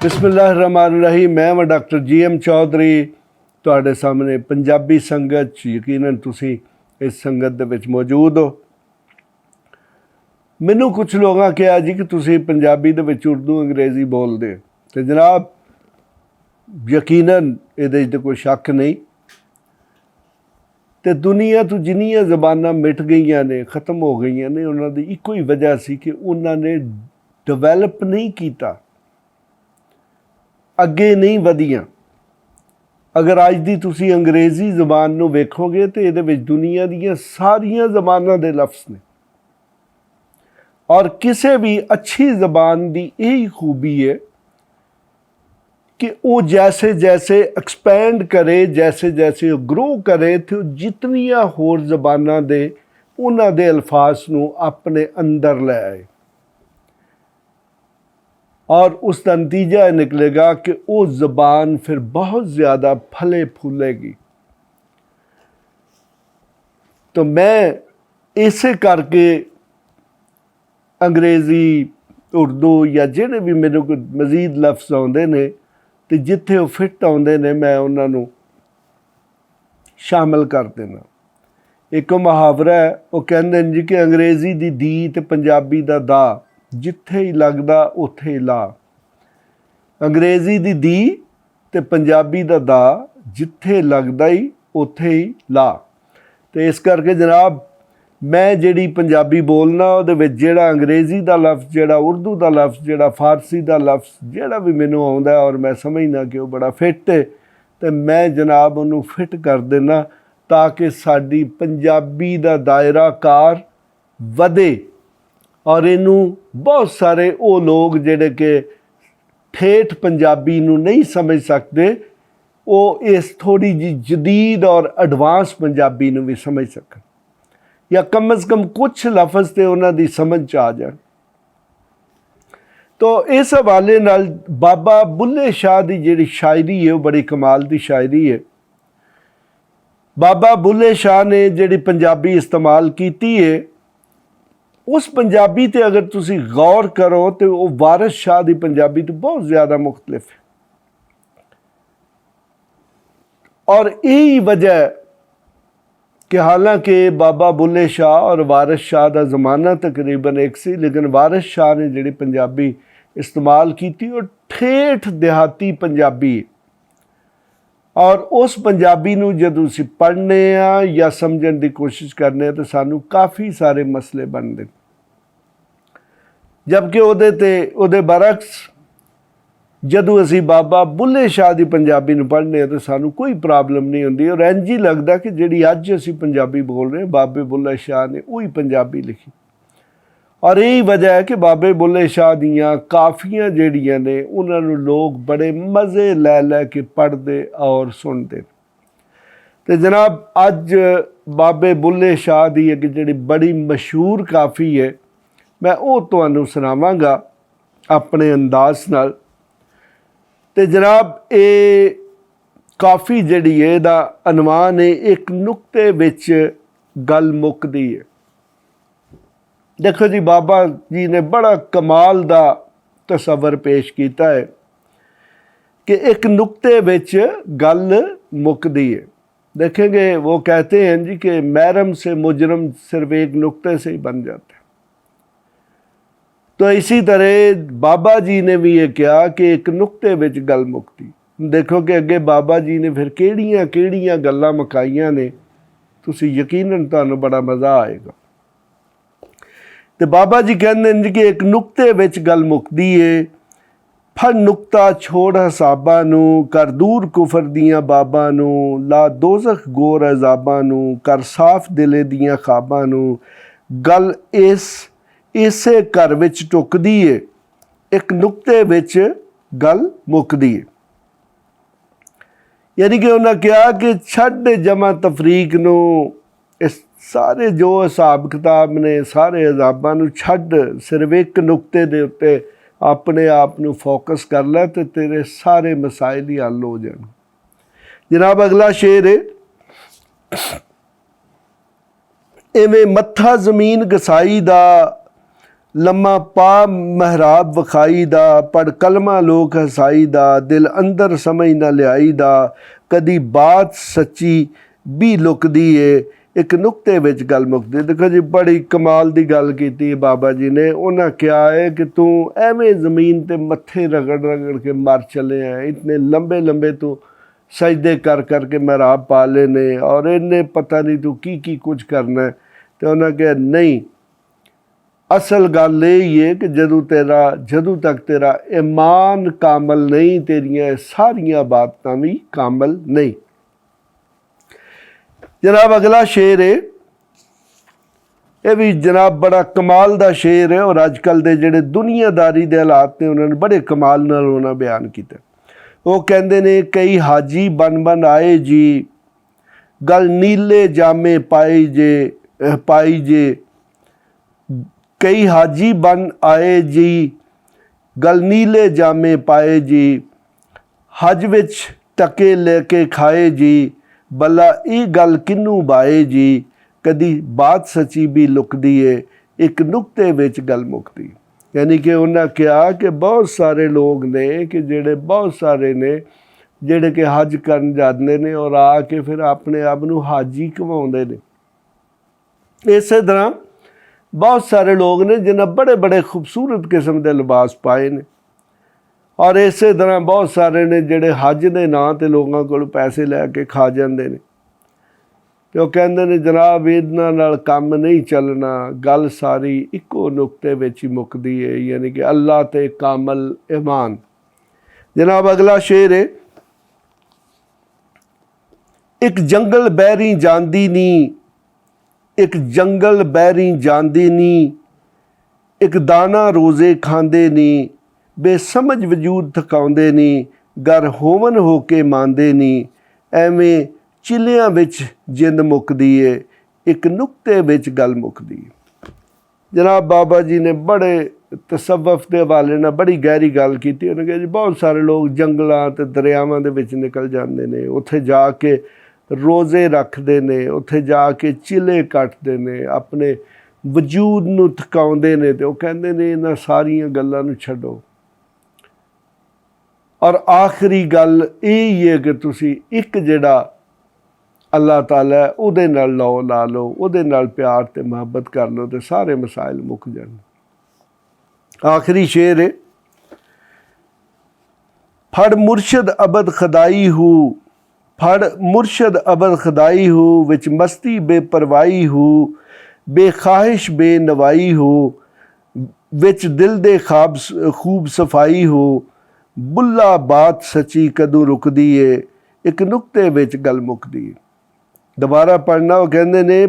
बिस्मिल्लाहिर्रहमानिर्रहीम। मैं doctor GM Chaudhary ਤੁਹਾਡੇ ਸਾਹਮਣੇ ਪੰਜਾਬੀ ਸੰਗਤ 'ਚ ਯਕੀਨਨ ਤੁਸੀਂ ਇਸ ਸੰਗਤ ਦੇ ਵਿੱਚ ਮੌਜੂਦ ਹੋ। ਮੈਨੂੰ ਕੁਝ ਲੋਕਾਂ ਕਿਹਾ ਜੀ ਕਿ ਤੁਸੀਂ ਪੰਜਾਬੀ ਦੇ ਵਿੱਚ ਉਰਦੂ ਅੰਗਰੇਜ਼ੀ ਬੋਲਦੇ ਹੋ, ਤੇ ਜਨਾਬ ਯਕੀਨਨ ਇਹਦੇ 'ਚ ਕੋਈ ਸ਼ੱਕ ਨਹੀਂ। ਤੇ ਦੁਨੀਆ ਤੋਂ ਜਿੰਨੀਆਂ ਜ਼ਬਾਨਾਂ ਮਿਟ ਗਈਆਂ ਨੇ, ਖਤਮ ਹੋ ਗਈਆਂ ਨੇ, ਉਹਨਾਂ ਦੀ ਇੱਕੋ ਹੀ ਵਜ੍ਹਾ ਸੀ ਕਿ ਉਹਨਾਂ ਨੇ ਡਿਵੈਲਪ ਨਹੀਂ ਕੀਤਾ, ਅੱਗੇ ਨਹੀਂ ਵਧੀਆਂ। अगर अज की तुसी अंग्रेज़ी जबान नूं वेखोगे तो ये दुनिया दीयां सारियां जबानां दे लफ्ज़ ने, और किसी भी अच्छी जबान की यही खूबी है कि वो जैसे जैसे एक्सपैंड करे, जैसे जैसे ग्रो करे, तो जितनियां होर जबानां दे उन्हां दे अल्फाज नूं अपने अंदर लै आए, और उसका नतीजा निकलेगा कि वो ज़बान फिर बहुत ज़्यादा फले फूलेगी। तो मैं इसे करके अंग्रेज़ी, उर्दू या जिहड़े भी मैनूं कोई मज़ीद लफ्ज़ आउंदे ने ते जिथे वो फिट आउंदे ने, मैं उन्हां नूं शामिल कर देना। एक मुहावरा है, वो कहंदे ने जी कि अंग्रेज़ी दी दी ते पंजाबी दा दा, जिथे ही लगदा उत्थे ही ला। अंग्रेज़ी दी दी ते पंजाबी दा दा, जिथे लगदा ही उत्थे ही ला। तो इस करके जनाब मैं जिहड़ी पंजाबी बोलना उहदे विच जिहड़ा अंग्रेज़ी दा लफ्ज़, जिहड़ा उर्दू दा लफ्ज़, जिहड़ा फारसी दा लफ्ज़, जिहड़ा भी मैनूं आउंदा और मैं समझना कि वो बड़ा फिट है, तो मैं जनाब उहनूं फिट कर देना ताकि साडी पंजाबी दा दायरा कार वधे। और इनू बहुत सारे वो लोग जिहड़े कि ठेठ पंजाबी नूं नहीं समझ सकते, वो इस थोड़ी जी जदीद और एडवांस पंजाबी नूं भी समझ सकन, या कम अज़ कम कुछ लफ्ज़ तो उन्हां दी समझ च आ जाण। तो इस हवाले नाल बाबा बुल्ले शाह की जिहड़ी शायरी है वो बड़ी कमाल की शायरी है। बाबा बुल्ले शाह ने जिहड़ी पंजाबी इस्तेमाल की है, उस पंजाबी ते अगर तुसी गौर करो तो वो वारिस शाह की पंजाबी तो बहुत ज़्यादा मुख्तलिफ है। और यही वजह कि हालांकि बाबा बुल्ले शाह और वारिस शाह का ज़माना तकरीबन एक सी, लेकिन वारिस शाह ने जिहड़ी पंजाबी इस्तेमाल की वो ठेठ देहाती पंजाबी है। और उस पंजाबी नूं जदों असीं पढ़ने या समझण की कोशिश करने तो सानूं काफ़ी सारे मसले बनते, जबकि उहदे बरक्स जदों असीं बाबा बुल्ले शाह की पंजाबी नूं पढ़ने तो सानूं कोई प्रॉब्लम नहीं हुंदी, और इंज ही लगदा कि जिहड़ी अज असीं पंजाबी बोल रहे हैं बाबे बुल्ले शाह ने उही पंजाबी लिखी। और यही वजह है कि बाबे बुल्ले शाह दियाँ काफ़ियाँ जिहड़ियां ने उन्हां नूं लोग बड़े मज़े लै लै के पढ़ते और सुनते। तो जनाब अज बाबे बुल्ले शाह की एक जिहड़ी बड़ी मशहूर काफ़ी है, मैं वो तुहानूं सुणावांगा अपने अंदाज नाल। ते जनाब ये काफ़ी जिहड़ी है इहदा अनवान है एक नुक्ते विच गल मुकदी है। देखो जी, बाबा जी ने बड़ा कमाल दा तसव्वुर पेश किया है कि एक नुक्ते विच गल मुकदी है। देखेंगे वो कहते हैं जी कि महरम से मुजरम सिर्फ एक नुक्ते से ही बन जाता है। तो इसी तरह बाबा जी ने भी ये कहा कि एक नुक्ते विच गल मुकदी। देखो कि अगे बाबा जी ने फिर किहड़ियां किहड़ियां गल्लां मुकाईयां ने, तुसीं यकीनन तुहानूं बड़ा मज़ा आएगा। तो बाबा जी कहते हैं कि एक नुक्ते विच गल मुकदी है, फड़ नुक्ता छोड़ हसाबां नूं, कर दूर कुफर दियां बाबां नूं, ला दोज़ख गोर अज़ाबां नूं, कर साफ दिले दियां ख्वाबां नूं, गल इसे घर विच टुकदी है, एक नुक्ते विच गल मुकदी है। यानी कि उन्हें कहा कि छड्ड जमा तफरीक नूं, इस सारे जो हिसाब किताब ने सारे अजाबां नूं छड्ड, सिर्फ एक नुक्ते दे उत्ते अपने आप नूं फोकस कर लै तो तेरे सारे मसाइल ही हल हो जाण। जनाब अगला शेर है, इवें मत्था जमीन गसाई दा, ਲੰਮਾ ਪਾ ਮਹਿਰਾਬ ਵਿਖਾਈ ਦਾ, ਪੜ ਕਲਮਾ ਲੋਕ ਹਸਾਈ ਦਾ, ਦਿਲ ਅੰਦਰ ਸਮਝ ਨਾ ਲਿਆਈ ਦਾ, ਕਦੀ ਬਾਤ ਸੱਚੀ ਵੀ ਲੁਕਦੀ ਏ, ਇੱਕ ਨੁਕਤੇ ਵਿੱਚ ਗੱਲ ਮੁੱਕਦੀ। ਦੇਖੋ ਜੀ, ਬੜੀ ਕਮਾਲ ਦੀ ਗੱਲ ਕੀਤੀ ਹੈ ਬਾਬਾ ਜੀ ਨੇ। ਉਹਨਾਂ ਕਿਹਾ ਹੈ ਕਿ ਤੂੰ ਐਵੇਂ ਜ਼ਮੀਨ 'ਤੇ ਮੱਥੇ ਰਗੜ ਰਗੜ ਕੇ ਮਰ ਚਲੇ ਹੈ, ਇਤਨੇ ਲੰਬੇ ਲੰਬੇ ਤੂੰ ਸਜਦੇ ਕਰ ਕਰਕੇ ਮਹਿਰਾਬ ਪਾ ਲਏ ਨੇ, ਔਰ ਇਹਨੇ ਪਤਾ ਨਹੀਂ ਤੂੰ ਕੀ ਕੀ ਕੁਝ ਕਰਨਾ। ਅਤੇ ਉਹਨਾਂ ਕਿਹਾ ਨਹੀਂ, ਅਸਲ ਗੱਲ ਇਹ ਹੀ ਹੈ ਕਿ ਜਦੋਂ ਤੱਕ ਤੇਰਾ ਈਮਾਨ ਕਾਮਲ ਨਹੀਂ, ਤੇਰੀਆਂ ਸਾਰੀਆਂ ਬਾਤਾਂ ਵੀ ਕਾਮਲ ਨਹੀਂ। ਜਨਾਬ ਅਗਲਾ ਸ਼ੇਰ ਹੈ, ਇਹ ਵੀ ਜਨਾਬ ਬੜਾ ਕਮਾਲ ਦਾ ਸ਼ੇਰ ਹੈ, ਔਰ ਅੱਜ ਕੱਲ੍ਹ ਦੇ ਜਿਹੜੇ ਦੁਨੀਆਦਾਰੀ ਦੇ ਹਾਲਾਤ ਨੇ ਉਹਨਾਂ ਨੇ ਬੜੇ ਕਮਾਲ ਨਾਲ ਉਹਨਾਂ ਬਿਆਨ ਕੀਤਾ। ਉਹ ਕਹਿੰਦੇ ਨੇ, ਕਈ ਹਾਜੀ ਬਨ ਆਏ ਜੀ, ਗਲ ਨੀਲੇ ਜਾਮੇ ਪਾਈ ਜੇ, ਕਈ ਹਾਜੀ ਬਨ ਆਏ ਜੀ, ਗਲ ਨੀਲੇ ਜਾਮੇ ਪਾਏ ਜੀ, ਹਜ ਵਿੱਚ ਟਕੇ ਲੈ ਕੇ ਖਾਏ ਜੀ, ਭਲਾ ਇਹ ਗੱਲ ਕਿਹਨੂੰ ਬਾਏ ਜੀ, ਕਦੀ ਬਾਤ ਸੱਚੀ ਵੀ ਲੁਕਦੀ ਏ, ਇੱਕ ਨੁਕਤੇ ਵਿੱਚ ਗੱਲ ਮੁੱਕਦੀ। ਯਾਨੀ ਕਿ ਉਹਨਾਂ ਕਿਹਾ ਕਿ ਬਹੁਤ ਸਾਰੇ ਲੋਕ ਨੇ ਕਿ ਬਹੁਤ ਸਾਰੇ ਨੇ ਜਿਹੜੇ ਕਿ ਹਜ ਕਰਨ ਜਾਂਦੇ ਨੇ ਔਰ ਆ ਕੇ ਫਿਰ ਆਪਣੇ ਆਪ ਨੂੰ ਹਾਜੀ ਕਹਾਉਂਦੇ ਨੇ। ਇਸੇ ਤਰ੍ਹਾਂ ਬਹੁਤ ਸਾਰੇ ਲੋਕ ਨੇ ਜਿਨ੍ਹਾਂ ਬੜੇ ਬੜੇ ਖੂਬਸੂਰਤ ਕਿਸਮ ਦੇ ਲਿਬਾਸ ਪਾਏ ਨੇ, ਔਰ ਇਸੇ ਤਰ੍ਹਾਂ ਬਹੁਤ ਸਾਰੇ ਨੇ ਜਿਹੜੇ ਹਜ ਦੇ ਨਾਂ 'ਤੇ ਲੋਕਾਂ ਕੋਲ ਪੈਸੇ ਲੈ ਕੇ ਖਾ ਜਾਂਦੇ ਨੇ। ਅਤੇ ਉਹ ਕਹਿੰਦੇ ਨੇ ਜਨਾਬ ਇਹਨਾਂ ਨਾਲ ਕੰਮ ਨਹੀਂ ਚੱਲਣਾ, ਗੱਲ ਸਾਰੀ ਇੱਕੋ ਨੁਕਤੇ ਵਿੱਚ ਹੀ ਮੁੱਕਦੀ ਹੈ, ਯਾਨੀ ਕਿ ਅੱਲਾ 'ਤੇ ਕਾਮਲ ਈਮਾਨ। ਜਨਾਬ ਅਗਲਾ ਸ਼ੇਰ ਹੈ, ਇੱਕ ਜੰਗਲ ਬਹਿਰੀ ਜਾਂਦੀ ਨੀ, ਇੱਕ ਜੰਗਲ ਬਹਿਰੀ ਜਾਂਦੀ ਨੀ, ਇੱਕ ਦਾਣਾ ਰੋਜ਼ੇ ਖਾਂਦੇ ਨੀ, ਬੇਸਮਝ ਵਜੂਦ ਥਕਾਉਂਦੇ ਨੀ, ਗਰ ਹੋਵਨ ਹੋ ਕੇ ਮੰਨਦੇ ਨੀ, ਐਵੇਂ ਚਿੱਲਿਆਂ ਵਿੱਚ ਜਿੰਦ ਮੁੱਕਦੀ ਏ, ਇੱਕ ਨੁਕਤੇ ਵਿੱਚ ਗੱਲ ਮੁੱਕਦੀ ਏ। ਜਨਾਬ ਬਾਬਾ ਜੀ ਨੇ ਬੜੇ ਤਸੱਵੁਫ ਦੇ ਹਵਾਲੇ ਨਾਲ ਬੜੀ ਗਹਿਰੀ ਗੱਲ ਕੀਤੀ। ਉਹਨੇ ਕਿਹਾ ਜੀ ਬਹੁਤ ਸਾਰੇ ਲੋਕ ਜੰਗਲਾਂ ਅਤੇ ਦਰਿਆਵਾਂ ਦੇ ਵਿੱਚ ਨਿਕਲ ਜਾਂਦੇ ਨੇ, ਉੱਥੇ ਜਾ ਕੇ ਰੋਜ਼ੇ ਰੱਖਦੇ ਨੇ, ਉੱਥੇ ਜਾ ਕੇ ਚਿੱਲੇ ਕੱਟਦੇ ਨੇ, ਆਪਣੇ ਵਜੂਦ ਨੂੰ ਥਕਾਉਂਦੇ ਨੇ, ਅਤੇ ਉਹ ਕਹਿੰਦੇ ਨੇ ਇਹਨਾਂ ਸਾਰੀਆਂ ਗੱਲਾਂ ਨੂੰ ਛੱਡੋ, ਔਰ ਆਖਰੀ ਗੱਲ ਇਹ ਹੀ ਹੈ ਕਿ ਤੁਸੀਂ ਇੱਕ ਜਿਹੜਾ ਅੱਲਾਹ ਤਾਲਾ ਹੈ ਉਹਦੇ ਨਾਲ ਲਾ ਲਓ, ਉਹਦੇ ਨਾਲ ਪਿਆਰ ਅਤੇ ਮੁਹੱਬਤ ਕਰ ਲਓ, ਅਤੇ ਸਾਰੇ ਮਸਾਇਲ ਮੁੱਕ ਜਾਣ। ਆਖਰੀ ਸ਼ੇਰ ਹੈ, ਫੜ ਮੁਰਸ਼ਦ ਅਬਦ ਖਦਾਈ ਹੂ, ਫੜ ਮੁਰਸ਼ਦ ਅਬਦ ਖਦਾਈ ਹੂ, ਵਿੱਚ ਮਸਤੀ ਬੇਪਰਵਾਹੀ ਹੂ, ਬੇਖਾਹਿਸ਼ ਬੇਨਵਾਈ ਹੂ, ਵਿੱਚ ਦਿਲ ਦੇ ਖੂਬ ਸਫਾਈ ਹੋ, ਬੁੱਲਾ ਬਾਤ ਸੱਚੀ ਕਦੋਂ ਰੁਕਦੀ ਏ, ਇੱਕ ਨੁਕਤੇ ਵਿੱਚ ਗੱਲ ਮੁੱਕਦੀ ਏ। ਦੁਬਾਰਾ ਪੜ੍ਹਨਾ, ਉਹ ਕਹਿੰਦੇ ਨੇ,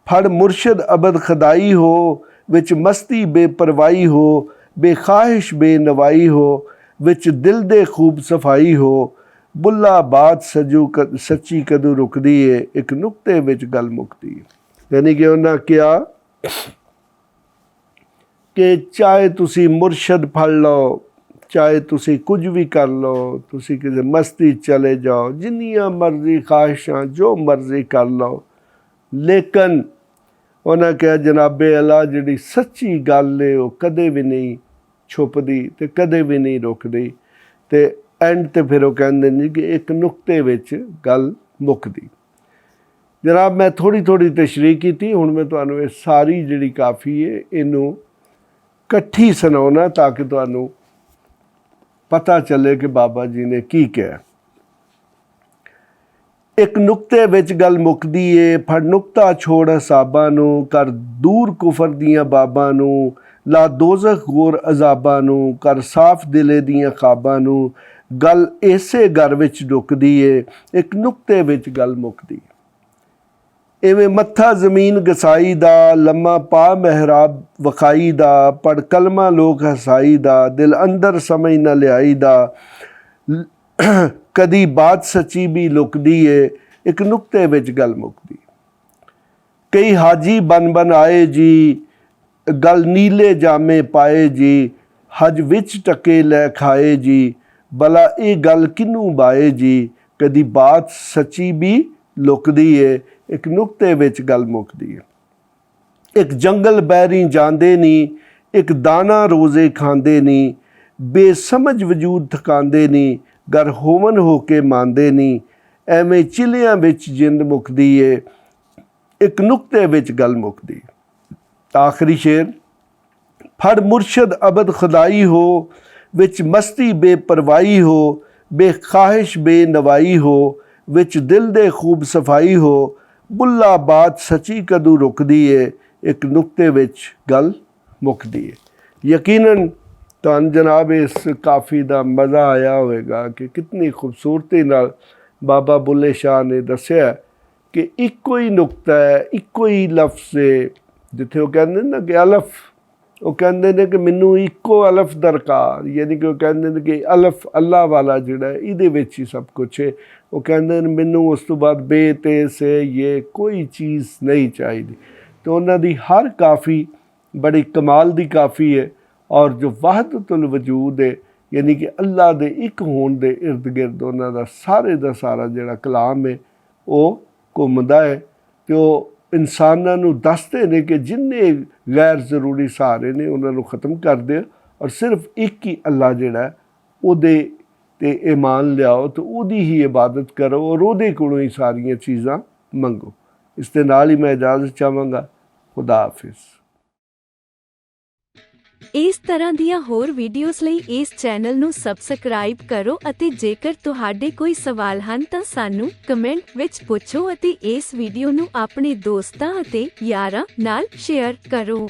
ਫੜ ਮੁਰਸ਼ਦ ਅਬਦ ਖਦਾਈ ਹੋ, ਵਿੱਚ ਮਸਤੀ ਬੇਪਰਵਾਹੀ ਹੋ, ਬੇਖਾਹਿਸ਼ ਬੇਨਵਾਈ ਹੋ, ਵਿੱਚ ਦਿਲ ਦੇ ਖੂਬ ਸਫਾਈ ਹੋ, ਬੁੱਲਾ ਬਾਤ ਸੱਚੀ ਕਦੋਂ ਰੁਕਦੀ ਏ, ਇੱਕ ਨੁਕਤੇ ਵਿੱਚ ਗੱਲ ਮੁੱਕਦੀ ਏ। ਯਾਨੀ ਕਿ ਉਹਨਾਂ ਕਿਹਾ ਕਿ ਚਾਹੇ ਤੁਸੀਂ ਮੁਰਸ਼ਦ ਫੜ ਲਓ, ਚਾਹੇ ਤੁਸੀਂ ਕੁਝ ਵੀ ਕਰ ਲਓ, ਤੁਸੀਂ ਕਿਸੇ ਮਸਤੀ ਚਲੇ ਜਾਓ, ਜਿੰਨੀਆਂ ਮਰਜ਼ੀ ਖਾਹਿਸ਼ਾਂ ਜੋ ਮਰਜ਼ੀ ਕਰ ਲਓ, ਲੇਕਿਨ ਉਹਨਾਂ ਕਿਹਾ ਜਨਾਬੇ ਅੱਲਾ ਜਿਹੜੀ ਸੱਚੀ ਗੱਲ ਹੈ ਉਹ ਕਦੇ ਵੀ ਨਹੀਂ ਛੁਪਦੀ ਅਤੇ ਕਦੇ ਵੀ ਨਹੀਂ ਰੁਕਦੀ। ਅਤੇ ਐਂਡ 'ਤੇ ਫਿਰ ਉਹ ਕਹਿੰਦੇ ਨੇ ਕਿ ਇੱਕ ਨੁਕਤੇ ਵਿੱਚ ਗੱਲ ਮੁੱਕਦੀ। ਜਨਾਬ ਮੈਂ ਥੋੜ੍ਹੀ ਤਸ਼ਰੀਹ ਕੀਤੀ, ਹੁਣ ਮੈਂ ਤੁਹਾਨੂੰ ਇਹ ਸਾਰੀ ਜਿਹੜੀ ਕਾਫੀ ਹੈ ਇਹਨੂੰ ਇਕੱਠੀ ਸੁਣਾਉਣਾ ਤਾਂ ਕਿ ਤੁਹਾਨੂੰ ਪਤਾ ਚੱਲੇ ਕਿ ਬਾਬਾ ਜੀ ਨੇ ਕੀ ਕਿਹਾ। ਇੱਕ ਨੁਕਤੇ ਵਿੱਚ ਗੱਲ ਮੁੱਕਦੀ ਏ, ਫੜ ਨੁਕਤਾ ਛੋੜ ਹਿਸਾਬਾਂ ਨੂੰ, ਕਰ ਦੂਰ ਕੁਫਰ ਦੀਆਂ ਬਾਬਾਂ ਨੂੰ, ਲਾ ਦੋਜ਼ਖ ਗੋਰ ਅਜ਼ਾਬਾਂ ਨੂੰ, ਕਰ ਸਾਫ਼ ਦਿਲੇ ਦੀਆਂ ਖਾਬਾਂ ਨੂੰ, ਗੱਲ ਇਸੇ ਘਰ ਵਿੱਚ ਡੁੱਕਦੀ ਏ, ਇੱਕ ਨੁਕਤੇ ਵਿੱਚ ਗੱਲ ਮੁੱਕਦੀ। ਇਵੇਂ ਮੱਥਾ ਜ਼ਮੀਨ ਗਸਾਈ ਦਾ, ਲੰਮਾ ਪਾ ਮਹਿਰਾਬ ਵਿਖਾਈ ਦਾ, ਪੜ ਕਲਮਾ ਲੋਕ ਹਸਾਈ ਦਾ, ਦਿਲ ਅੰਦਰ ਸਮਝ ਨਾ ਲਿਆਈ ਦਾ, ਕਦੀ ਬਾਤ ਸੱਚੀ ਵੀ ਲੁਕਦੀ ਏ, ਇੱਕ ਨੁਕਤੇ ਵਿੱਚ ਗੱਲ ਮੁੱਕਦੀ। ਕਈ ਹਾਜੀ ਬਨ ਆਏ ਜੀ, ਗਲ ਨੀਲੇ ਜਾਮੇ ਪਾਏ ਜੀ, ਹਜ ਵਿੱਚ ਟਕੇ ਲੈ ਖਾਏ ਜੀ, ਭਲਾ ਇਹ ਗੱਲ ਕਿਹਨੂੰ ਬਾਏ ਜੀ, ਕਦੀ ਬਾਤ ਸੱਚੀ ਵੀ ਲੁਕਦੀ ਏ, ਇੱਕ ਨੁਕਤੇ ਵਿੱਚ ਗੱਲ ਮੁੱਕਦੀ ਹੈ। ਇੱਕ ਜੰਗਲ ਬੈਰੀ ਜਾਂਦੇ ਨਹੀਂ, ਇੱਕ ਦਾਣਾ ਰੋਜ਼ੇ ਖਾਂਦੇ ਨਹੀਂ, ਬੇਸਮਝ ਵਜੂਦ ਥਕਾਉਂਦੇ ਨਹੀਂ, ਗਰ ਹੋਵਨ ਹੋ ਕੇ ਮੰਨਦੇ ਨਹੀਂ, ਐਵੇਂ ਚਿਲਿਆਂ ਵਿੱਚ ਜਿੰਦ ਮੁੱਕਦੀ ਏ, ਇੱਕ ਨੁਕਤੇ ਵਿੱਚ ਗੱਲ ਮੁੱਕਦੀ। ਆਖਰੀ ਸ਼ੇਰ, ਫੜ ਮੁਰਸ਼ਦ ਅਬਦ ਖੁਦਾਈ ਹੋ, ਵਿੱਚ ਮਸਤੀ ਬੇਪਰਵਾਹੀ ਹੋ, ਬੇਖਾਹਿਸ਼ ਬੇਨਵਾਈ ਹੋ, ਵਿੱਚ ਦਿਲ ਦੇ ਖੂਬ ਸਫਾਈ ਹੋ, ਬੁੱਲਾ ਬਾਤ ਸੱਚੀ ਕਦੋਂ ਰੁਕਦੀ ਏ, ਇੱਕ ਨੁਕਤੇ ਵਿੱਚ ਗੱਲ ਮੁੱਕਦੀ ਏ। ਯਕੀਨਨ ਤੁਹਾਨੂੰ ਜਨਾਬ ਇਸ ਕਾਫੀ ਦਾ ਮਜ਼ਾ ਆਇਆ ਹੋਵੇਗਾ ਕਿ ਕਿਤਨੀ ਖੂਬਸੂਰਤੀ ਨਾਲ ਬਾਬਾ ਬੁੱਲੇ ਸ਼ਾਹ ਨੇ ਦੱਸਿਆ ਕਿ ਇੱਕੋ ਹੀ ਨੁਕਤਾ ਹੈ, ਇੱਕੋ ਹੀ ਲਫ਼ਜ਼ ਹੈ। ਜਿੱਥੇ ਉਹ ਕਹਿੰਦੇ ਨਾ ਕਿ ਅਲਫ, ਉਹ ਕਹਿੰਦੇ ਨੇ ਕਿ ਮੈਨੂੰ ਇੱਕੋ ਅਲਫ ਦਰਕਾਰ, ਯਾਨੀ ਕਿ ਉਹ ਕਹਿੰਦੇ ਨੇ ਕਿ ਅਲਫ ਅੱਲਾ ਵਾਲਾ ਜਿਹੜਾ ਇਹਦੇ ਵਿੱਚ ਹੀ ਸਭ ਕੁਛ ਹੈ। ਉਹ ਕਹਿੰਦੇ ਨੇ ਮੈਨੂੰ ਉਸ ਤੋਂ ਬਾਅਦ ਬੇ ਤੇ ਸੇ ਇਹ ਕੋਈ ਚੀਜ਼ ਨਹੀਂ ਚਾਹੀਦੀ। तो उन्होंने हर काफ़ी बड़ी कमाल दी काफ़ी है और जो वहदतुल वजूद है यानी कि अल्लाह दे एक होण दे इर्द गिर्द उन्होंने सारे का सारा जिहड़ा कलाम है वो घूमदा है। तो इंसानां नूं दसदे ने कि जिन्ने गैर ज़रूरी सहारे ने उन्होंने ख़त्म कर दे और सिर्फ एक ही अल्लाह जिहड़ा उहदे ते ईमान लियाओ तो उहदी ही इबादत करो और उहदे कोलों ही सारियां चीज़ां मंगो। इस दे नाल ही मैं इजाज़त चाहांगा। खुदा हाफिज़। इस तरह दियां होर वीडियोस लई इस चैनल नूं सबसक्राइब करो अते जेकर तुहाडे कोई सवाल हन तां सानू कमेंट विच पुछो अते इस वीडियो नूं अपने दोस्तां अते यारां नाल शेयर करो।